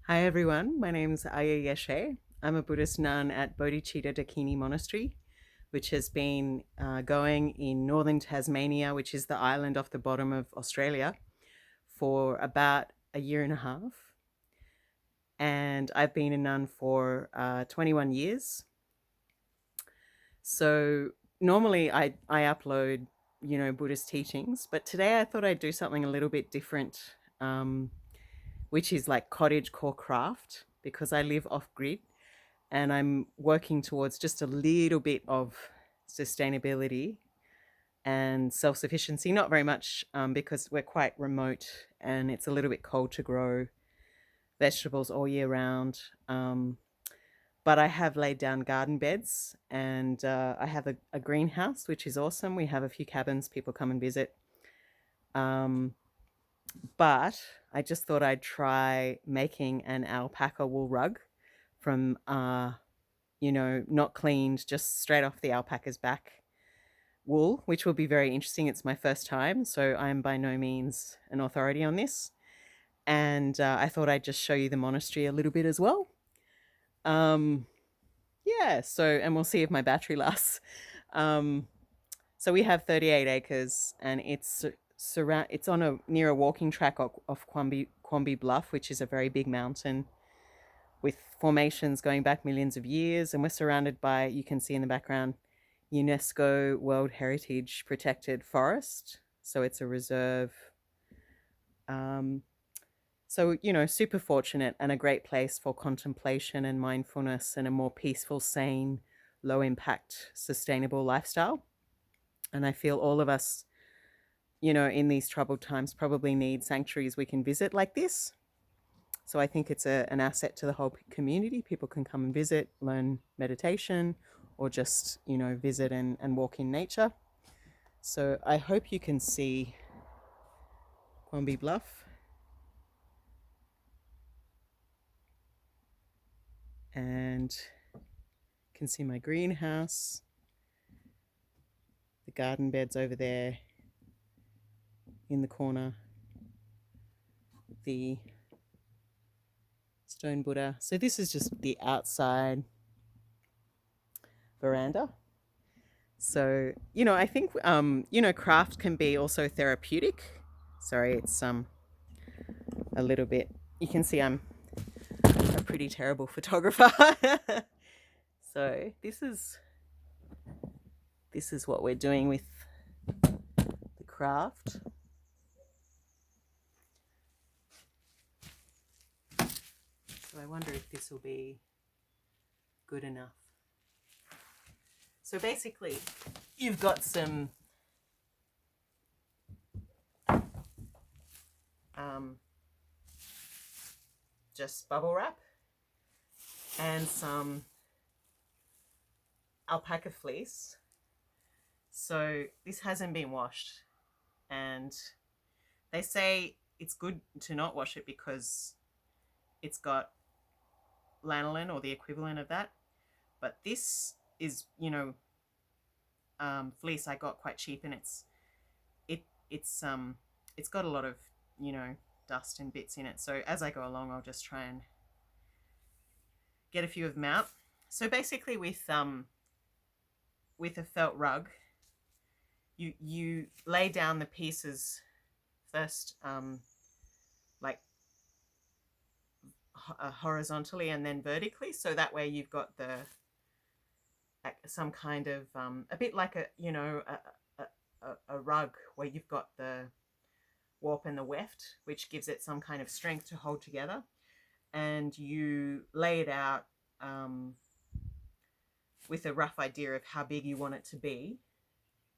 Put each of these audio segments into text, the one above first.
Hi everyone, my name's Aya Yeshe. I'm a Buddhist nun at Bodhicitta Dakini Monastery, which has been going in northern Tasmania, which is the island off the bottom of Australia, for about a year and a half. And I've been a nun for 21 years. So normally I upload, Buddhist teachings, but today I thought I'd do something a little bit different, which is like cottage core craft because I live off grid and I'm working towards just a little bit of sustainability and self sufficiency. Not very much because we're quite remote and it's a little bit cold to grow vegetables all year round. But I have laid down garden beds and I have a greenhouse, which is awesome. We have a few cabins, people come and visit. Um, but I just thought I'd try making an alpaca wool rug from not cleaned, just straight off the alpaca's back wool, which will be very interesting. It's my first time, so I'm by no means an authority on this. And I thought I'd just show you the monastery a little bit as well. Um, yeah, and we'll see if my battery lasts. Um, so we have 38 acres, and it's on near a walking track off Quamby Bluff, which is a very big mountain with formations going back millions of years, and we're surrounded by, you can see in the background, UNESCO World Heritage Protected Forest. So it's a reserve. Um, super fortunate and a great place for contemplation and mindfulness and a more peaceful, sane, low impact, sustainable lifestyle. And I feel all of us, in these troubled times probably need sanctuaries we can visit like this. So I think it's an asset to the whole community. People can come and visit, learn meditation, or just, visit and walk in nature. So I hope you can see Quamby Bluff and can see my greenhouse, the garden beds over there in the corner, the stone Buddha. So this is just the outside veranda. So, I think, craft can be also therapeutic. Sorry, it's a little bit, you can see I'm a pretty terrible photographer. So this is what we're doing with the craft. So I wonder if this will be good enough. So basically, you've got some just bubble wrap and some alpaca fleece. So this hasn't been washed, and they say it's good to not wash it because it's got lanolin or the equivalent of that. But this is, fleece I got quite cheap, and it's got a lot of, dust and bits in it. So as I go along, I'll just try and get a few of them out. So basically, with a felt rug, you lay down the pieces first, like horizontally and then vertically, so that way you've got some kind of a bit like a rug where you've got the warp and the weft, which gives it some kind of strength to hold together. And you lay it out with a rough idea of how big you want it to be.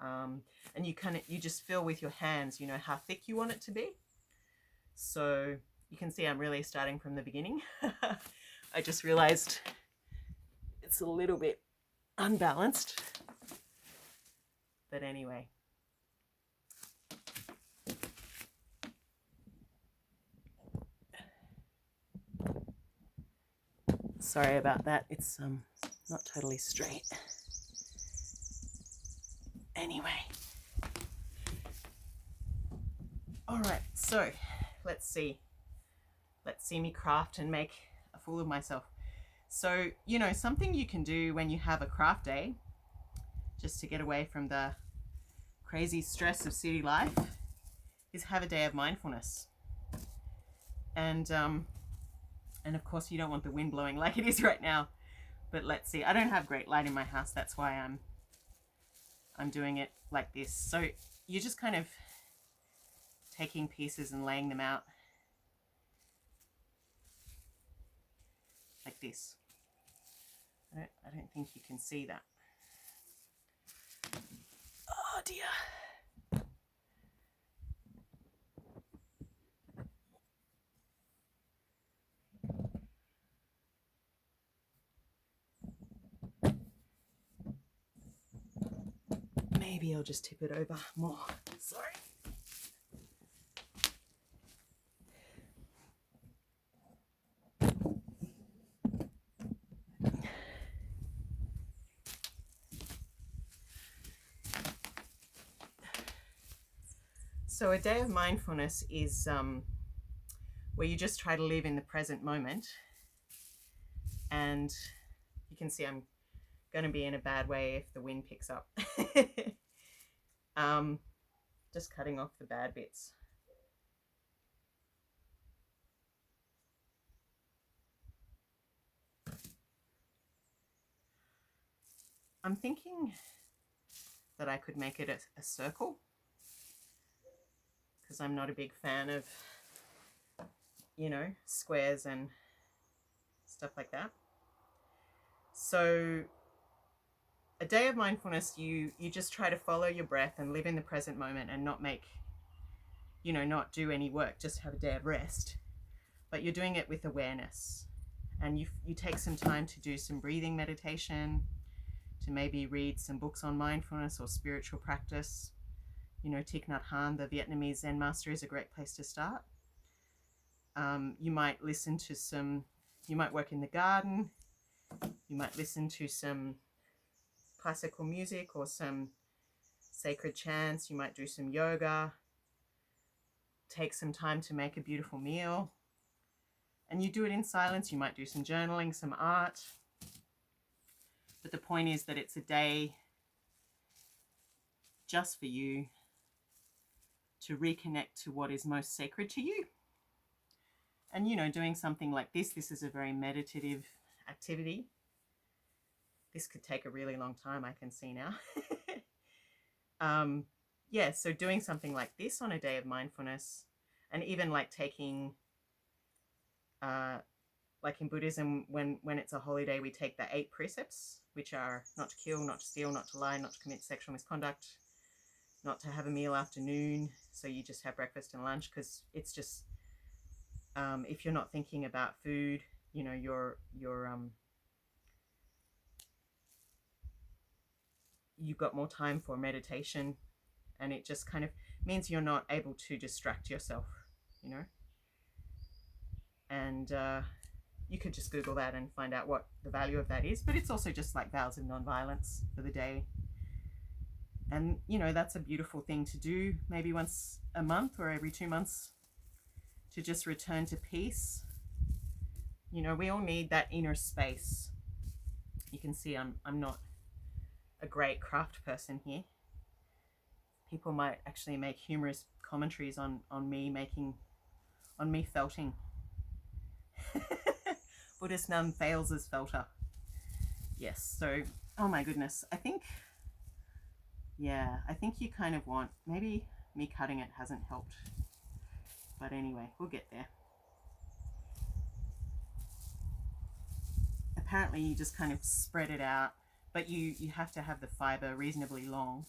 And you just feel with your hands, how thick you want it to be. So you can see I'm really starting from the beginning. I just realized it's a little bit unbalanced. But anyway. Sorry about that. It's not totally straight. Anyway. All right. So let's see see me craft and make a fool of myself. So, something you can do when you have a craft day, just to get away from the crazy stress of city life, is have a day of mindfulness. And of course you don't want the wind blowing like it is right now. But let's see. I don't have great light in my house. That's why I'm doing it like this. So you're just kind of taking pieces and laying them out like this. I don't think you can see that. Oh dear. Maybe I'll just tip it over more. Sorry. So a day of mindfulness is where you just try to live in the present moment. And you can see I'm going to be in a bad way if the wind picks up. Just cutting off the bad bits. I'm thinking that I could make it a circle, because I'm not a big fan of, squares and stuff like that. So a day of mindfulness, you just try to follow your breath and live in the present moment and not make, not do any work, just have a day of rest. But you're doing it with awareness. And you take some time to do some breathing meditation, to maybe read some books on mindfulness or spiritual practice. Thich Nhat Hanh, the Vietnamese Zen master, is a great place to start. You might listen to you might work in the garden. You might listen to some classical music or some sacred chants. You might do some yoga. Take some time to make a beautiful meal. And you do it in silence. You might do some journaling, some art. But the point is that it's a day just for you to reconnect to what is most sacred to you. And, doing something like this is a very meditative activity. This could take a really long time, I can see now. So doing something like this on a day of mindfulness, and even like taking, like in Buddhism, when it's a holy day, we take the 8 precepts, which are not to kill, not to steal, not to lie, not to commit sexual misconduct, not to have a meal after noon. So you just have breakfast and lunch, because it's just, if you're not thinking about food, you've got more time for meditation, and it just kind of means you're not able to distract yourself, and you could just Google that and find out what the value of that is. But it's also just like vows of non-violence for the day. And, that's a beautiful thing to do, maybe once a month or every 2 months, to just return to peace. We all need that inner space. You can see I'm not a great craft person here. People might actually make humorous commentaries on me felting. Buddhist nun fails as felter. Yes, so, oh my goodness. I think you kind of want, maybe me cutting it hasn't helped. But anyway, we'll get there. Apparently you just kind of spread it out, but you have to have the fiber reasonably long.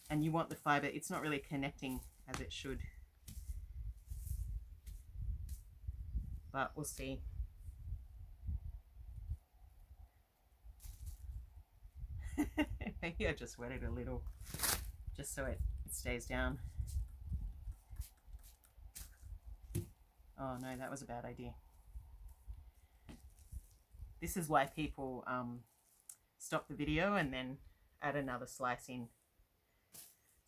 And you want the fiber, it's not really connecting as it should. But we'll see. Maybe I just wet it a little, just so it stays down. Oh no, that was a bad idea. This is why people stop the video and then add another slice in.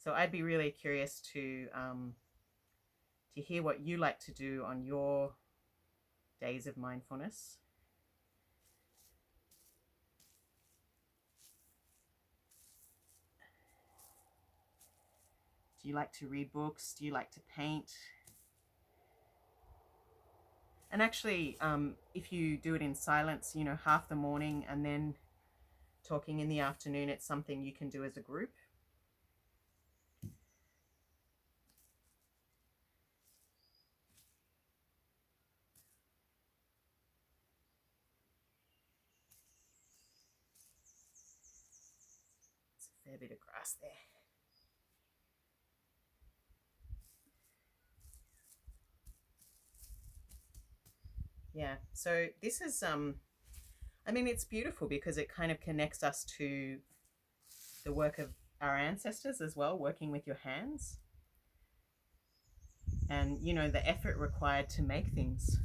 So I'd be really curious to hear what you like to do on your days of mindfulness. Do you like to read books? Do you like to paint? And actually, if you do it in silence, you know, half the morning and then talking in the afternoon, it's something you can do as a group. It's a fair bit of grass there. Yeah, so this is, I mean, it's beautiful because it kind of connects us to the work of our ancestors as well, working with your hands. And, you know, the effort required to make things.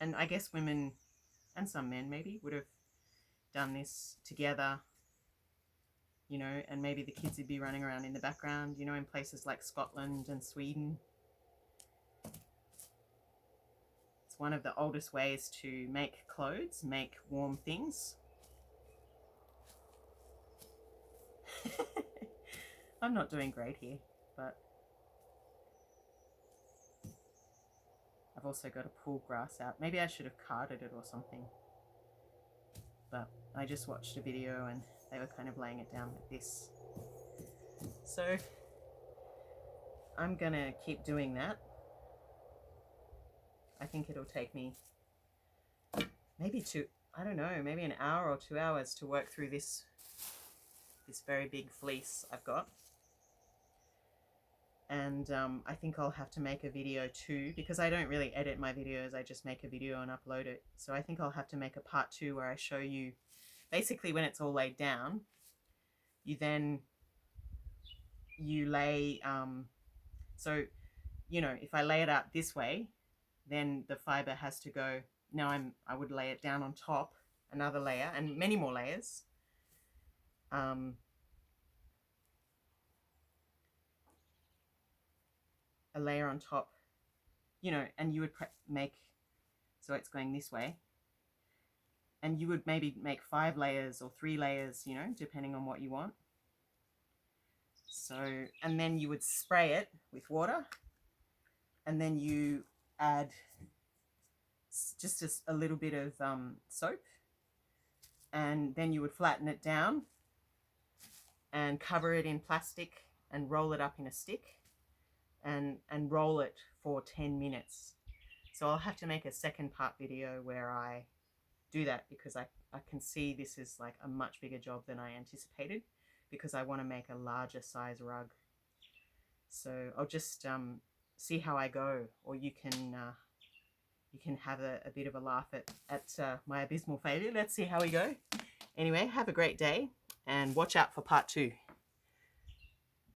And I guess women, and some men maybe, would have done this together, you know, and maybe the kids would be running around in the background, you know, in places like Scotland and Sweden. It's one of the oldest ways to make clothes, make warm things. I'm not doing great here, but I've also got to pull grass out. Maybe I should have carted it or something. But I just watched a video and they were kind of laying it down like this. So I'm gonna keep doing that. I think it'll take me maybe maybe an hour or 2 hours to work through this very big fleece I've got. And I think I'll have to make a video too, because I don't really edit my videos, I just make a video and upload it. So I think I'll have to make a part 2 where I show you basically when it's all laid down, you lay, so, you know, if I lay it out this way, then the fiber has to go, now I would lay it down on top, another layer, and many more layers. A layer on top, you know, and you would make, so it's going this way, and you would maybe make 5 layers or 3 layers, you know, depending on what you want. So, and then you would spray it with water, and then you add just a little bit of soap, and then you would flatten it down and cover it in plastic and roll it up in a stick and roll it for 10 minutes. So I'll have to make a second part video where I do that, because I can see this is like a much bigger job than I anticipated, because I want to make a larger size rug. So I'll just see how I go, or you can have a bit of a laugh at my abysmal failure. Let's see how we go. Anyway, have a great day and watch out for part 2.